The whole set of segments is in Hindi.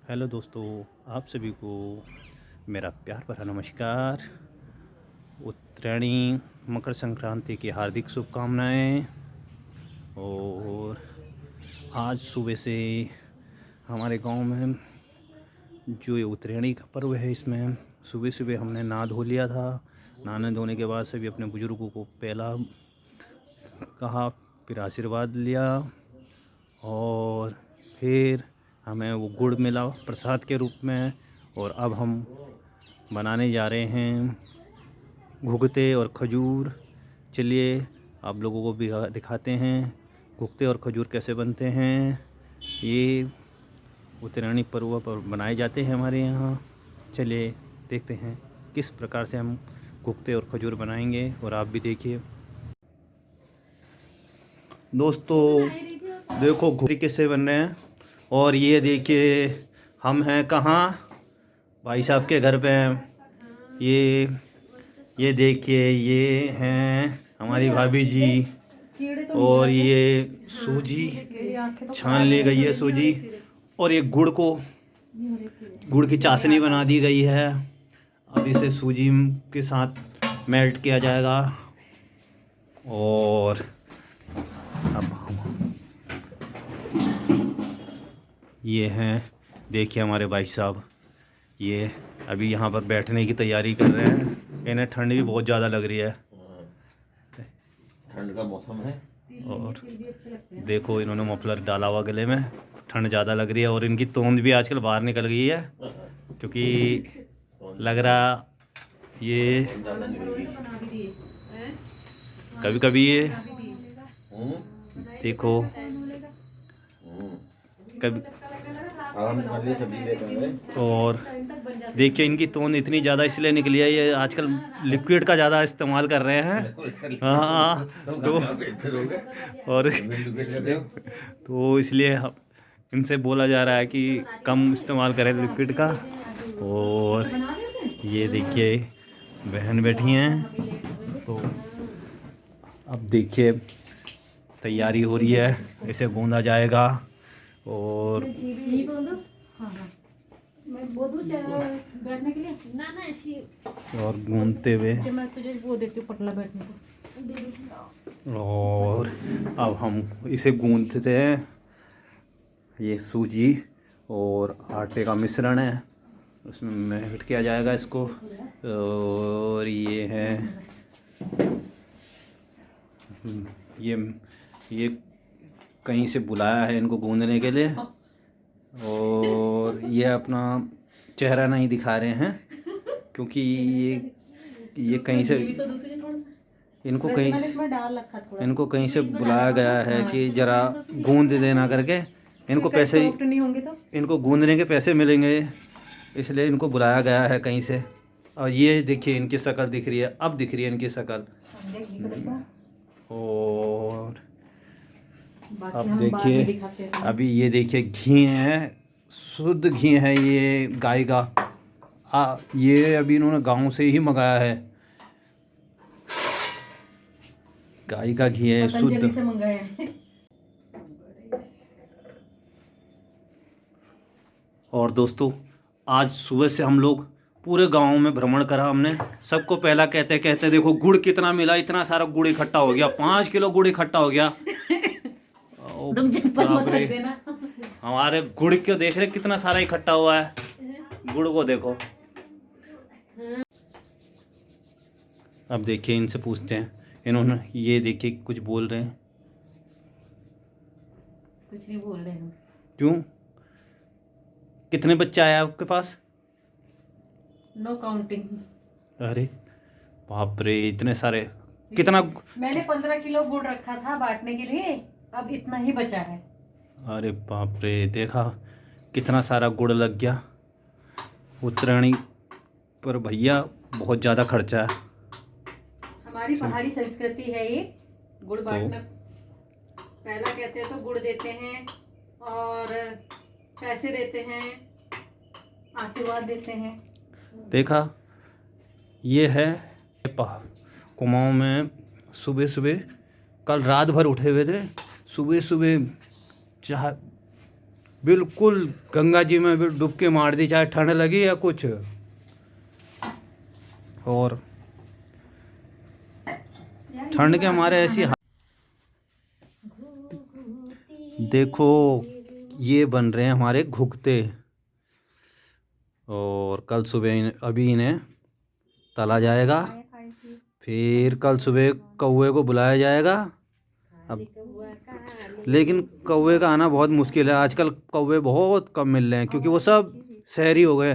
हेलो दोस्तों, आप सभी को मेरा प्यार भरा नमस्कार। उत्तरायणी मकर संक्रांति की हार्दिक शुभकामनाएं। और आज सुबह से हमारे गांव में जो ये उत्तरायणी का पर्व है, इसमें सुबह सुबह हमने नहा धो लिया था। नहाने धोने के बाद सभी अपने बुज़ुर्गों को पहला कहा, फिर आशीर्वाद लिया और फिर हमें वो गुड़ मिला प्रसाद के रूप में। और अब हम बनाने जा रहे हैं घुघते और खजूर। चलिए आप लोगों को भी दिखाते हैं घुघते और खजूर कैसे बनते हैं। ये उत्तरायणी पर्व पर बनाए जाते हैं हमारे यहाँ। चलिए देखते हैं किस प्रकार से हम घुघते और खजूर बनाएंगे, और आप भी देखिए। दोस्तों देखो घुघते कैसे बन रहे हैं। और ये देखिए हम हैं कहाँ, भाई साहब के घर पे हैं। ये देखिए ये हैं हमारी भाभी जी। और ये सूजी छान ली गई है सूजी, और ये गुड़ की चाशनी बना दी गई है। अब इसे सूजी के साथ मेल्ट किया जाएगा। और अब ये हैं, देखिए हमारे भाई साहब, ये अभी यहाँ पर बैठने की तैयारी कर रहे हैं। इन्हें ठंड भी बहुत ज़्यादा लग रही है, ठंड का मौसम है। और देखो इन्होंने मफलर डाला हुआ गले में, ठंड ज़्यादा लग रही है। और इनकी तोंद भी आजकल बाहर निकल गई है, क्योंकि लग रहा ये कभी कभी ये देखो कभी। और देखिए इनकी तोंद इतनी ज़्यादा इसलिए निकली है, ये आजकल लिक्विड का ज़्यादा इस्तेमाल कर रहे हैं। हाँ तो और तो इसलिए इनसे बोला जा रहा है कि कम इस्तेमाल करें लिक्विड का। और ये देखिए बहन बैठी हैं, तो अब देखिए तैयारी हो रही है, इसे गूंदा जाएगा। और और गूंदते हुए, वो देखती हूँ पटला बैठने को। और अब हम इसे गूंदते हैं। ये सूजी और आटे का मिश्रण है, उसमें मेल्ट किया जाएगा इसको। और ये है ये कहीं से बुलाया है इनको गूंदने के लिए। और ये अपना चेहरा नहीं दिखा रहे हैं, क्योंकि ये कहीं से इनको कहीं से बुलाया गया है कि ज़रा गूंद देना करके। इनको पैसे, इनको गूंदने के पैसे मिलेंगे, इसलिए इनको बुलाया गया है कहीं से। और ये देखिए इनकी शक्ल दिख रही है, अब दिख रही है इनकी शक्ल। और अब देखिए अभी ये देखिए घी है, शुद्ध घी है ये गाय का। ये अभी इन्होंने गांव से ही मंगाया है, गाय का घी है शुद्ध। से मंगाया है। और दोस्तों आज सुबह से हम लोग पूरे गांव में भ्रमण करा हमने। सबको पहला कहते कहते देखो गुड़ कितना मिला, इतना सारा गुड़ इकट्ठा हो गया, 5 किलो गुड़ इकट्ठा हो गया। हमारे गुड़ को देख रहे कितना सारा इकट्ठा हुआ है, गुड़ को देखो। अब देखिए इनसे पूछते हैं, इन्होंने ये देखिए कुछ बोल रहे हैं। कुछ नहीं बोल रहे हैं। क्यों, कितने बच्चे आए आपके पास? Know counting. अरे बाप रे, इतने सारे। कितना? मैंने 15 किलो गुड़ रखा था बांटने के लिए, अब इतना ही बचा है। अरे बाप रे, देखा कितना सारा गुड़ लग गया। उत्तरायणी पर भैया बहुत ज़्यादा खर्चा है। हमारी पहाड़ी संस्कृति है ये गुड़ बांटना। पहला कहते हैं तो गुड़ देते हैं, और पैसे देते हैं, आशीर्वाद देते हैं। देखा ये है कुमाऊं में। सुबह सुबह कल रात भर उठे हुए थे, सुबह सुबह बिल्कुल गंगा जी में भी डुबकी मार दी, चाहे ठंड लगी या कुछ। और ठंड के हमारे ऐसी देखो ये बन रहे हैं हमारे घुघते, और कल सुबह अभी इन्हें तला जाएगा, फिर कल सुबह कौवे को बुलाया जाएगा। अब लेकिन कौवे का आना बहुत मुश्किल है, आजकल कौवे बहुत कम मिल रहे हैं क्योंकि वो सब शहरी हो गए।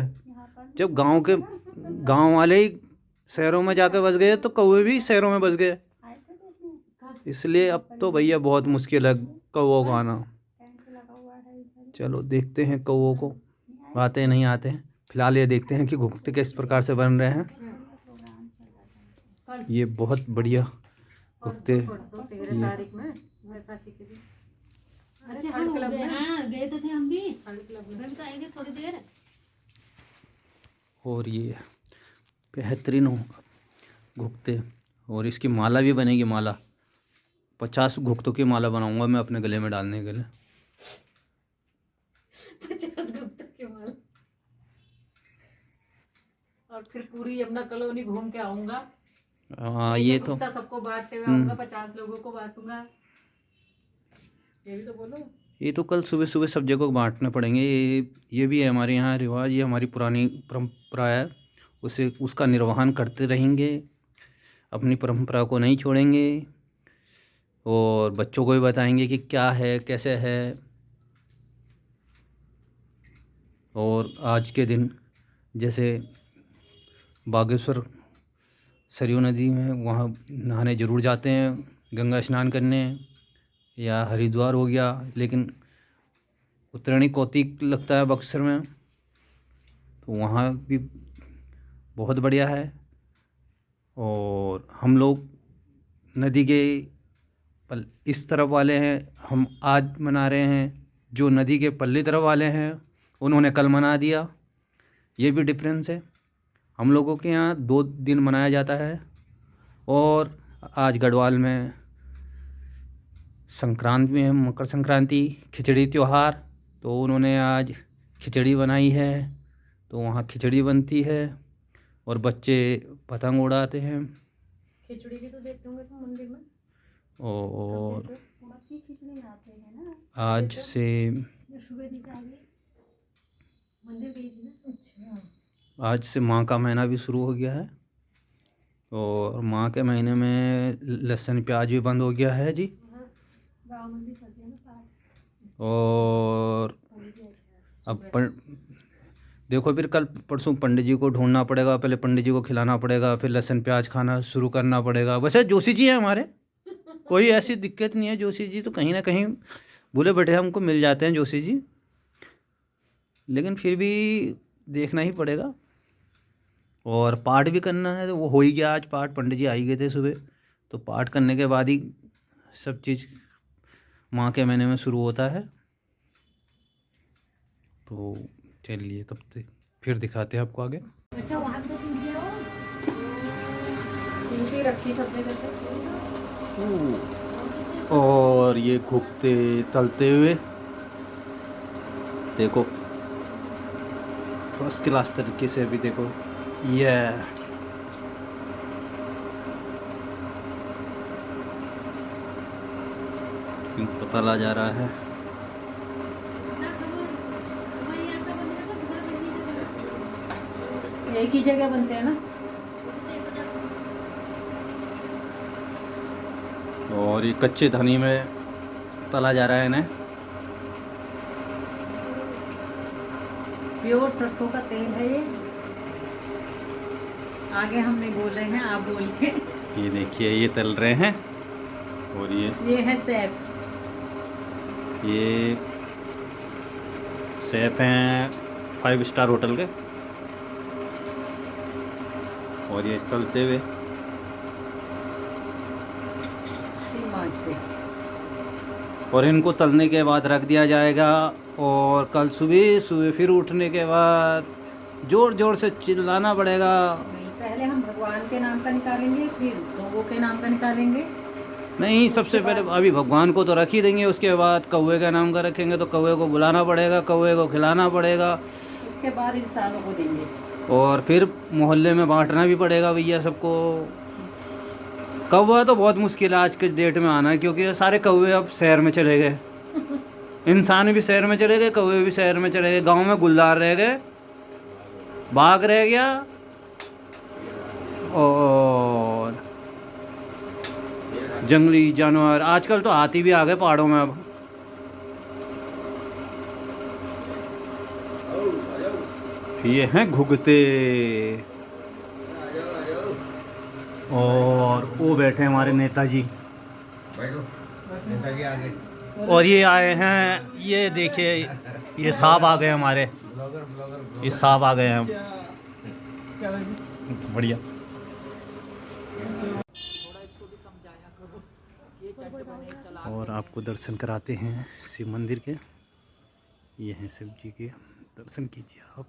जब गांव वाले ही शहरों में जाकर बस गए तो कौवे भी शहरों में बस गए, इसलिए अब तो भैया बहुत मुश्किल है कौवों का आना। चलो देखते हैं कौवों को आते हैं नहीं आते हैं। फिलहाल ये देखते हैं कि घुघते किस प्रकार से बन रहे हैं। ये बहुत बढ़िया घुघते ये। अच्छा हम गए तो थे हम भी आएंगे थोड़ी देर। और ये बेहतरीन हो घुघते, और इसकी माला भी बनेगी। माला 50 घुघतों की माला बनाऊंगा मैं अपने गले में डालने के लिए। 50 घुघतों की माला, और फिर पूरी यमुना कॉलोनी घूम के आऊंगा। हाँ ये तो सबको बांटते हुए आऊंगा, 50 लोगों को बांटूंगा। ये भी तो बोलो। ये तो कल सुबह सुबह सब जगह बांटने पड़ेंगे। ये भी है हमारे यहाँ रिवाज, ये हमारी पुरानी परंपरा है, उसे उसका निर्वहन करते रहेंगे, अपनी परंपरा को नहीं छोड़ेंगे, और बच्चों को भी बताएंगे कि क्या है कैसे है। और आज के दिन जैसे बागेश्वर सरयू नदी में वहाँ नहाने ज़रूर जाते हैं, गंगा स्नान करने, या हरिद्वार हो गया, लेकिन उत्तरायणी कौतिक लगता है बक्सर में, तो वहाँ भी बहुत बढ़िया है। और हम लोग नदी के इस तरफ वाले हैं, हम आज मना रहे हैं, जो नदी के पल्ली तरफ वाले हैं उन्होंने कल मना दिया। ये भी डिफरेंस है। हम लोगों के यहाँ 2 दिन मनाया जाता है, और आज गढ़वाल में संक्रांति में है, मकर संक्रांति, खिचड़ी त्यौहार, तो उन्होंने आज खिचड़ी बनाई है, तो वहाँ खिचड़ी बनती है और बच्चे पतंग उड़ाते हैं। खिचड़ी भी तो देखते होंगे तुम मंदिर में। और आज से माह का महीना भी शुरू हो गया है, और माह के महीने में लहसुन प्याज भी बंद हो गया है जी। और अब देखो फिर कल परसों पंडित जी को ढूंढना पड़ेगा, पहले पंडित जी को खिलाना पड़ेगा, फिर लहसुन प्याज खाना शुरू करना पड़ेगा। वैसे जोशी जी हैं हमारे, कोई ऐसी दिक्कत नहीं है। जोशी जी तो कहीं ना कहीं भूले बैठे हमको मिल जाते हैं जोशी जी, लेकिन फिर भी देखना ही पड़ेगा। और पाठ भी करना है, तो वो हो ही गया आज पाठ, पंडित जी आ ही गए थे सुबह, तो पाठ करने के बाद ही सब चीज़ माह के महीने में शुरू होता है। तो चलिए तब तक फिर दिखाते हैं आपको आगे। अच्छा वहाँ तो रखी सब जगह से। और ये घुघते तलते हुए देखो फर्स्ट क्लास तरीके से। अभी देखो ये पता ला जा रहा है। एक ही जगह बनते हैं ना। और ये कच्चे धनी में तला जा रहा है इन्हें। प्योर सरसों का तेल है ये। आगे हम नहीं बोल रहे हैं, आप बोलिए। ये देखिए ये तल रहे हैं। और ये है सैफ। ये सैफ हैं 5 स्टार होटल के। और ये तलते हुए और इनको तलने के बाद रख दिया जाएगा। और कल सुबह फिर उठने के बाद जोर जोर से चिल्लाना पड़ेगा। नहीं, पहले हम भगवान के नाम का निकालेंगे, फिर गौओं के नाम का निकालेंगे, नहीं, सबसे पहले अभी भगवान को तो रख ही देंगे, उसके बाद कौवे का नाम का रखेंगे तो कौवे को बुलाना पड़ेगा, कौवे को खिलाना पड़ेगा, उसके बाद इंसानों को देंगे। और फिर मोहल्ले में बांटना भी पड़ेगा भैया सबको। कौवा तो बहुत मुश्किल है आज के डेट में आना, क्योंकि ये सारे कौवे अब शहर में चले गए, इंसान भी शहर में चले गए, कौवे भी शहर में चले गए, गांव में गुलदार रह गए, बाघ रह गया, और जंगली जानवर, आजकल तो हाथी भी आ गए पहाड़ों में अब। ये हैं घुघते, और वो बैठे हमारे नेताजी, नेताजी आगे और ये आए हैं, ये देखिए ये साहब आ गए हमारे, ये साहब आ गए हैं बढ़िया। और आपको दर्शन कराते हैं शिव मंदिर के, ये हैं शिव जी के, दर्शन कीजिए आप।